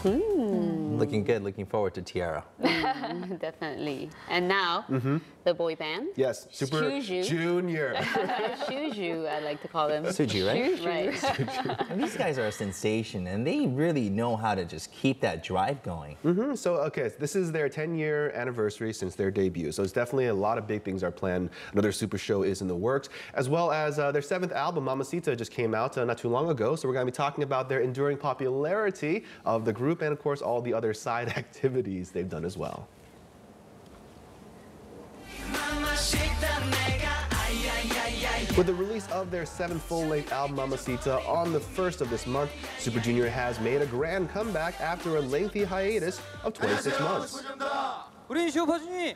Looking good, looking forward to Tiara. Definitely. And now, the boy band. Yes, Super Shuju. Junior. Shuju, I like to call them. Suji, right? Shuju. Right. And these guys are a sensation, and they really know how to just keep that drive going. So, okay, this is their 10-year anniversary since their debut. So it's definitely a lot of big things are planned. Another super show is in the works, as well as their 7th album, MAMACITA, just came out not too long ago. So we're going to be talking about their enduring popularity of the group and, of course, all the other side activities they've done as well. With the release of their 7th full-length album, MAMACITA, on the 1st of this month, Super Junior has made a grand comeback after a lengthy hiatus of 26 months. 우리 슈퍼주니!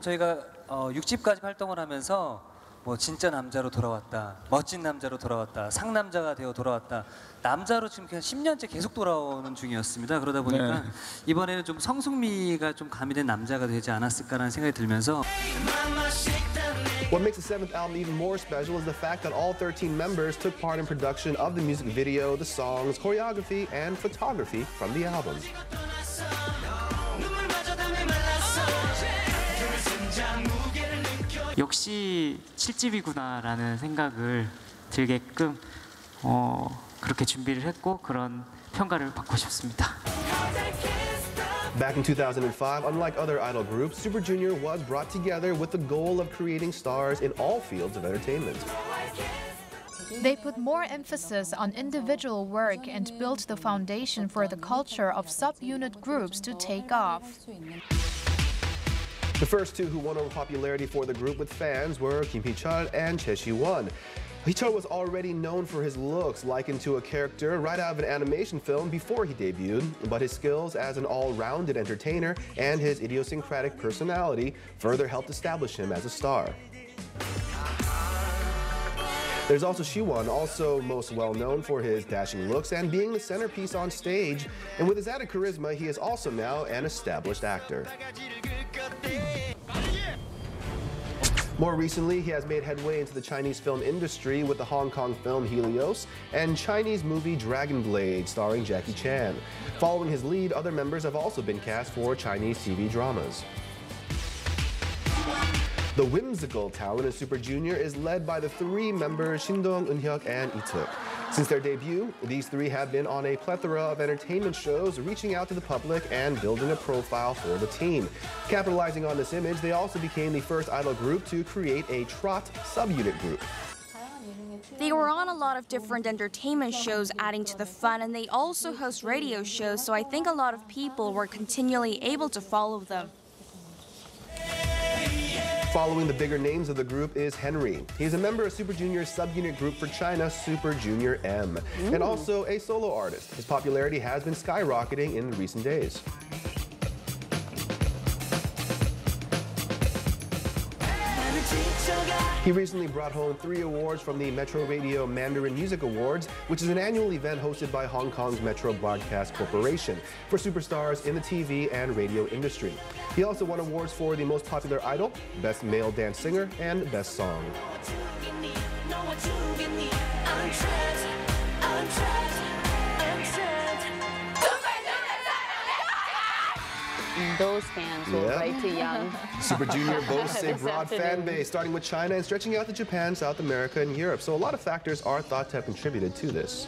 저희가 6집까지 활동을 하면서 뭐 진짜 남자로 돌아왔다, 멋진 남자로 돌아왔다, 상남자가 되어 돌아왔다, 남자로 지금 그냥 10년째 계속 돌아오는 중이었습니다. 그러다 보니까 이번에는 좀 성숙미가 좀 가미된 남자가 되지 않았을까라는 생각이 들면서 What makes the 7th album even more special is the fact that all 13 members took part in production of the music video, the songs, choreography, and photography from the album. 역시 7집이구나라는 생각을 들게끔 그렇게 준비를 했고 그런 평가를 받고 싶습니다. Back in 2005, unlike other idol groups, Super Junior was brought together with the goal of creating stars in all fields of entertainment. They put more emphasis on individual work and built the foundation for the culture of subunit groups to take off. The first two who won over popularity for the group with fans were Kim Hee-chul and Choi Si-won. Hee-chul was already known for his looks, likened to a character right out of an animation film before he debuted, but his skills as an all-rounded entertainer and his idiosyncratic personality further helped establish him as a star. There's also Si-won, also most well known for his dashing looks and being the centerpiece on stage. And with his added charisma, he is also now an established actor. More recently, he has made headway into the Chinese film industry with the Hong Kong film Helios and Chinese movie Dragon Blade starring Jackie Chan. Following his lead, other members have also been cast for Chinese TV dramas. The whimsical talent in Super Junior is led by the 3 members Shin-dong, Eun-hyuk, and Lee-tuk. Since their debut, these 3 have been on a plethora of entertainment shows, reaching out to the public and building a profile for the team. Capitalizing on this image, they also became the first idol group to create a trot subunit group. They were on a lot of different entertainment shows, adding to the fun, and they also host radio shows, so I think a lot of people were continually able to follow them. Following the bigger names of the group is Henry. He's a member of Super Junior's subunit group for China, Super Junior M, and also a solo artist. His popularity has been skyrocketing in recent days. He recently brought home 3 awards from the Metro Radio Mandarin Music Awards, which is an annual event hosted by Hong Kong's Metro Broadcast Corporation for superstars in the TV and radio industry. He also won awards for the Most Popular Idol, Best Male Dance Singer, and Best Song. Those fans were way too young. Super Junior boasts a broad fan base, starting with China and stretching out to Japan, South America, and Europe. So a lot of factors are thought to have contributed to this.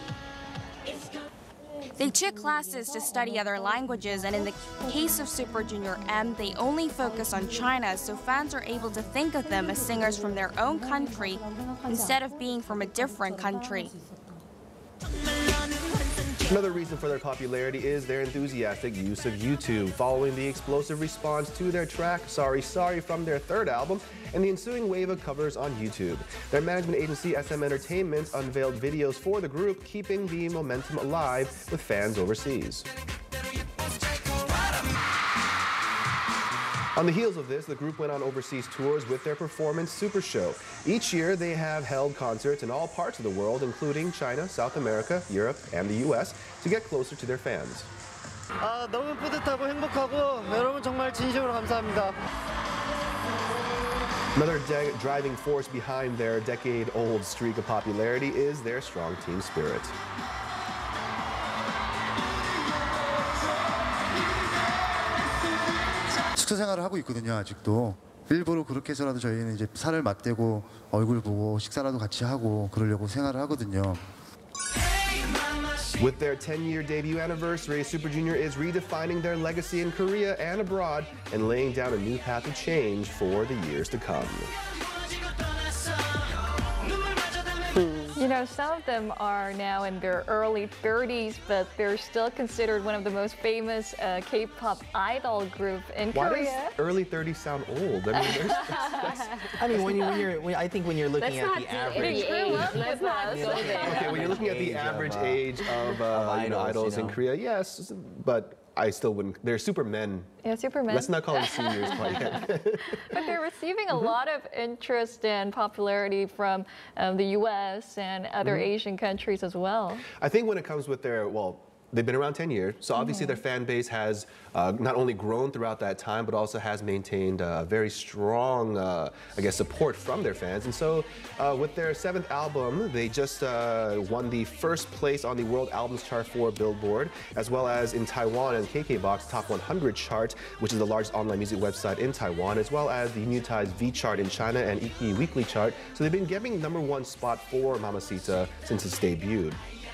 They took classes to study other languages, and in the case of Super Junior M, they only focus on China, so fans are able to think of them as singers from their own country instead of being from a different country. Another reason for their popularity is their enthusiastic use of YouTube. Following the explosive response to their track, Sorry Sorry, from their 3rd album, and the ensuing wave of covers on YouTube. Their management agency, SM Entertainment, unveiled videos for the group, keeping the momentum alive with fans overseas. On the heels of this, the group went on overseas tours with their performance Super Show. Each year, they have held concerts in all parts of the world, including China, South America, Europe, and the US, to get closer to their fans. 너무 뿌듯하고 행복하고 여러분 정말 진심으로 감사합니다. Another driving force behind their decade-old streak of popularity is their strong team spirit. 숙소 생활을 하고 있거든요, 아직도. 일부러 그렇게 해서라도 저희는 이제 살을 맞대고 얼굴 보고 식사라도 같이 하고 그러려고 생활을 하거든요. With their 10-year debut anniversary, Super Junior is redefining their legacy in Korea and abroad and laying down a new path of change for the years to come. You know, some of them are now in their early 30s, but they're still considered one of the most famous K-pop idol group in Why Korea. does early 30s sound old? I mean, I mean, I think when you're looking at the average, Let's not go there. okay, when you're looking at the average age of idols in Korea, yes, but I still wouldn't. They're supermen. Yeah, Superman. Let's not call them seniors quite yet. But they're receiving a lot of interest and popularity from the U.S. and other Asian countries as well. I think when it comes with their, well, they've been around 10 years, so obviously their fan base has not only grown throughout that time, but also has maintained a very strong, I guess, support from their fans. And so with their 7th album, they just won the first place on the World Albums Chart for Billboard, as well as in Taiwan and KKBOX Top 100 chart, which is the largest online music website in Taiwan, as well as the New Tide's V chart in China and Iki Weekly chart. So they've been getting #1 spot for MAMACITA since its debuted.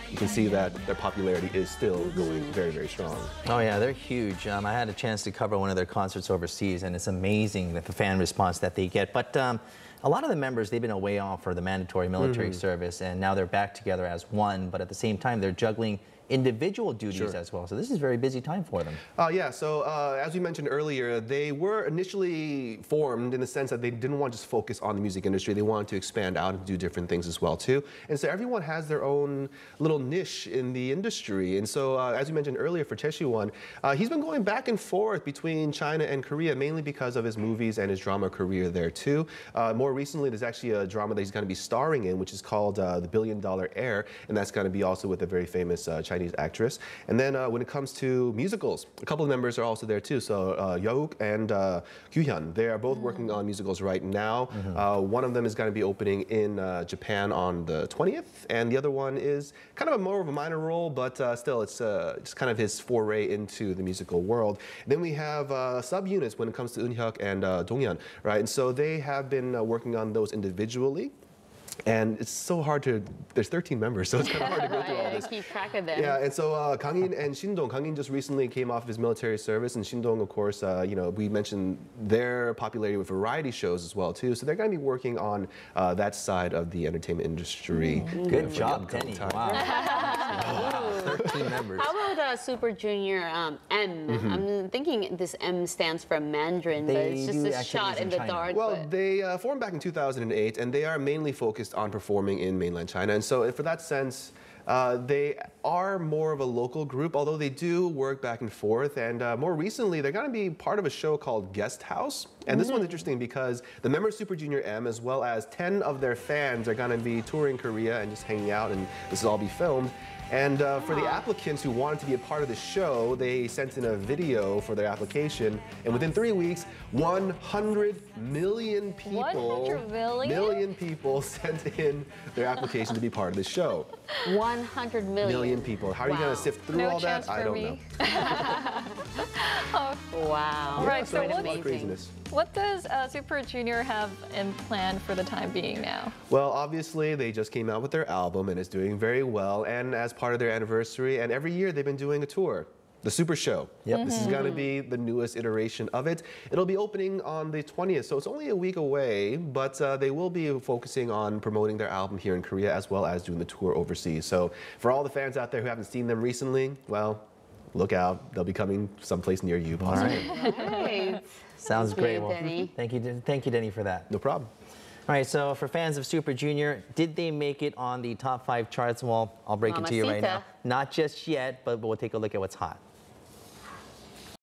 You can see that their popularity is still going very, very strong. oh yeah, they're huge. I had a chance to cover one of their concerts overseas, and it's amazing that the fan response that they get. But a lot of the members, they've been away off for the mandatory military service, and now they're back together as one, but at the same time, they're juggling individual duties as well. So this is a very busy time for them. Yeah, so as we mentioned earlier, they were initially formed in the sense that they didn't want to just focus on the music industry. They wanted to expand out and do different things as well too. And so everyone has their own little niche in the industry. And so as we mentioned earlier for Cheshiwon, he's been going back and forth between China and Korea, mainly because of his movies and his drama career there too. More recently, there's actually a drama that he's going to be starring in, which is called The $1 Billion Heir, and that's going to be also with a very famous Chinese actress. And then when it comes to musicals, a couple of members are also there too. So HaeHyuk and Kyuhyun, they are both working on musicals right now. One of them is going to be opening in Japan on the 20th, and the other one is kind of more of a minor role, but still it's kind of his foray into the musical world. Then we have subunits when it comes to Eunhyuk and Donghyun, right? And so they have been working on those individually. And it's so hard to, there's 13 members, so it's kind of hard to go through all this. Keep track of them. Yeah, and so Kangin and Shindong. Kangin just recently came off of his military service, and Shindong, of course, you know, we mentioned their popularity with variety shows as well, too. So they're going to be working on that side of the entertainment industry. Good job, Denny. Wow. 13 members. How about Super Junior M? I'm thinking this M stands for Mandarin, but it's just a shot in the dark. Well, they formed back in 2008, and they are mainly focused on performing in mainland China. And so for that sense, they are more of a local group, although they do work back and forth. And more recently, they're going to be part of a show called Guest House. And this one's interesting because the members of Super Junior M, as well as 10 of their fans, are going to be touring Korea and just hanging out, and this will all be filmed. And for the applicants who wanted to be a part of the show, they sent in a video for their application. And within 3 weeks, 100 million people, 100 million people sent in their application to be part of the show. 100 million People. How are you going to sift through all that? I don't know. Wow. Right, so what does Super Junior have in plan for the time being now? Well, obviously, they just came out with their album, and it's doing very well. And as part of their anniversary, and every year they've been doing a tour. The Super Show. This is going to be the newest iteration of it. It'll be opening on the 20th, so it's only a week away, but they will be focusing on promoting their album here in Korea as well as doing the tour overseas. So for all the fans out there who haven't seen them recently, well, look out. They'll be coming someplace near you, possibly. Right. Sounds great. Well, Denny. Thank you, Denny, for that. No problem. All right, so for fans of Super Junior, did they make it on the top 5 charts? Well, I'll break it to you right now. MAMACITA. Not just yet, but we'll take a look at what's hot.